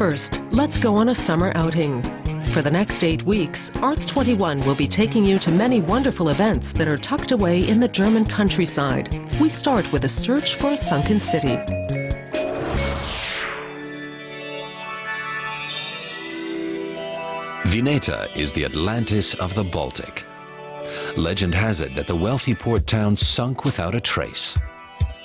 First, let's go on a summer outing. For the next 8 weeks, Arts.21 will be taking you to many wonderful events that are tucked away in the German countryside. We start with a search for a sunken city. Vineta is the Atlantis of the Baltic. Legend has it that the wealthy port town sunk without a trace.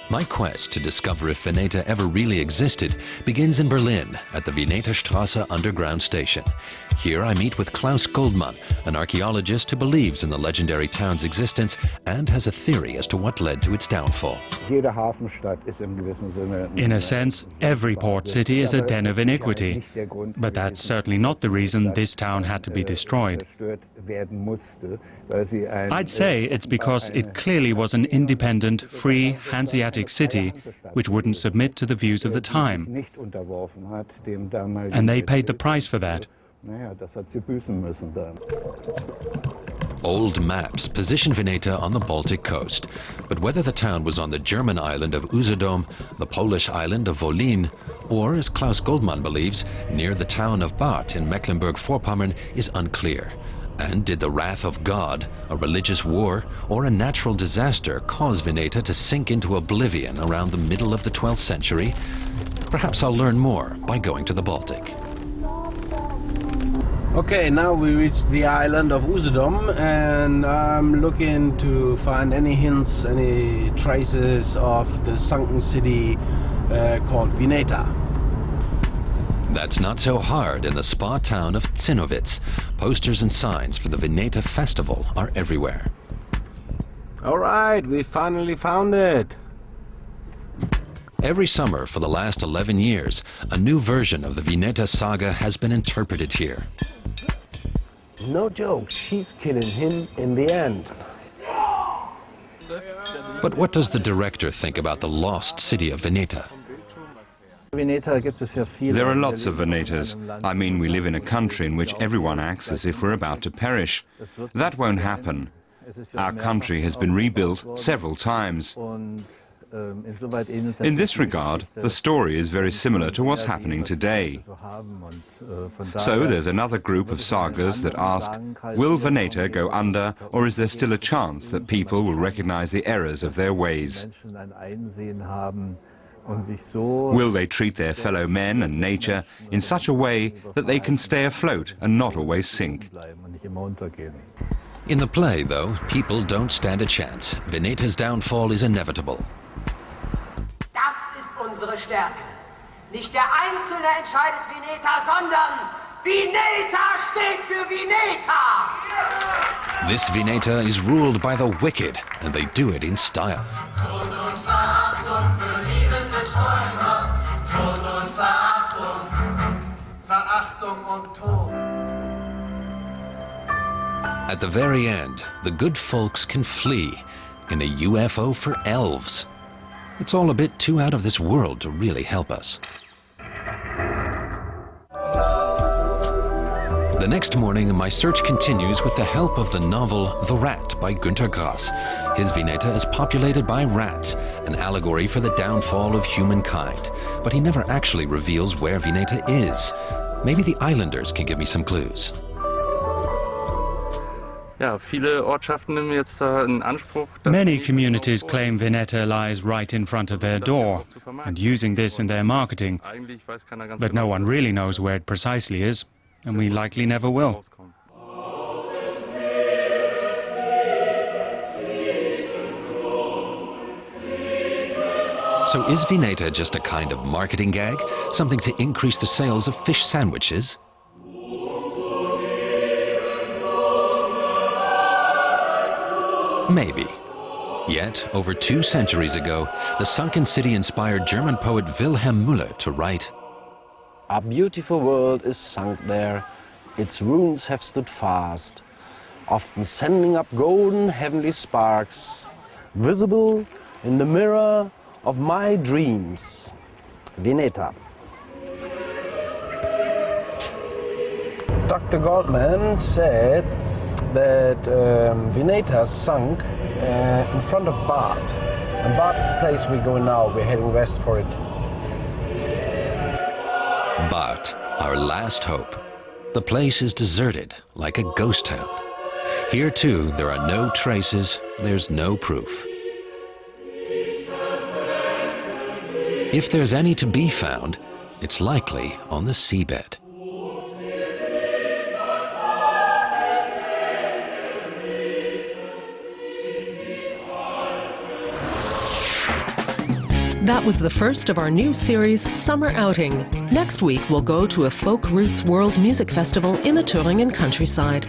My quest to discover if Vineta ever really existed begins in Berlin at the Vineta Straße underground station. Here I meet with Klaus Goldmann, an archaeologist who believes in the legendary town's existence and has a theory as to what led to its downfall. In a sense, every port city is a den of iniquity, but that's certainly not the reason this town had to be destroyed. I'd say it's because it clearly was an independent, free, Hanseatic city which wouldn't submit to the views of the time. And they paid the price for that. Old maps position Vineta on the Baltic coast, but whether the town was on the German island of Usedom, the Polish island of Wolin, or, as Klaus Goldmann believes, near the town of Barth in Mecklenburg-Vorpommern is unclear. And did the wrath of God, a religious war, or a natural disaster cause Vineta to sink into oblivion around the middle of the 12th century? Perhaps I'll learn more by going to the Baltic. Okay, now we reached the island of Usedom, and I'm looking to find any hints, any traces of the sunken city called Vineta. That's not so hard in the spa town of Zinnowitz. Posters and signs for the Vineta festival are everywhere. All right, we finally found it. Every summer for the last 11 years, a new version of the Vineta saga has been interpreted here. No joke, she's killing him in the end. But what does the director think about the lost city of Vineta? There are lots of Venetas. I mean, we live in a country in which everyone acts as if we're about to perish. That won't happen. Our country has been rebuilt several times. In this regard, the story is very similar to what's happening today. So there's another group of sagas that ask, will Vineta go under, or is there still a chance that people will recognize the errors of their ways? Will they treat their fellow men and nature in such a way that they can stay afloat and not always sink? In the play, though, people don't stand a chance. Vineta's downfall is inevitable. Das ist unsere Stärke. Nicht der Einzelne entscheidet Vineta, sondern Vineta steht für Vineta! This Vineta is ruled by the wicked, and they do it in style. At the very end, the good folks can flee in a UFO for elves. It's all a bit too out of this world to really help us. The next morning, my search continues with the help of the novel The Rat by Günter Grass. His Vineta is populated by rats, an allegory for the downfall of humankind. But he never actually reveals where Vineta is. Maybe the islanders can give me some clues. Many communities claim Vineta lies right in front of their door and using this in their marketing, but no one really knows where it precisely is, and we likely never will. So is Vineta just a kind of marketing gag? Something to increase the sales of fish sandwiches? Maybe. Yet, over 2 centuries ago, the sunken city inspired German poet Wilhelm Müller to write, "A beautiful world is sunk there, its ruins have stood fast, often sending up golden heavenly sparks, visible in the mirror of my dreams." Vineta. Dr. Goldman said that Vineta sunk in front of Barth. And Barth's the place we're going now. We're heading west for it. Barth, Our last hope. The place is deserted, like a ghost town. Here too, there are no traces, there's no proof. If there's any to be found, it's likely on the seabed. That was the first of our new series, Summer Outing. Next week, we'll go to a Folk Roots World Music Festival in the Thüringen countryside.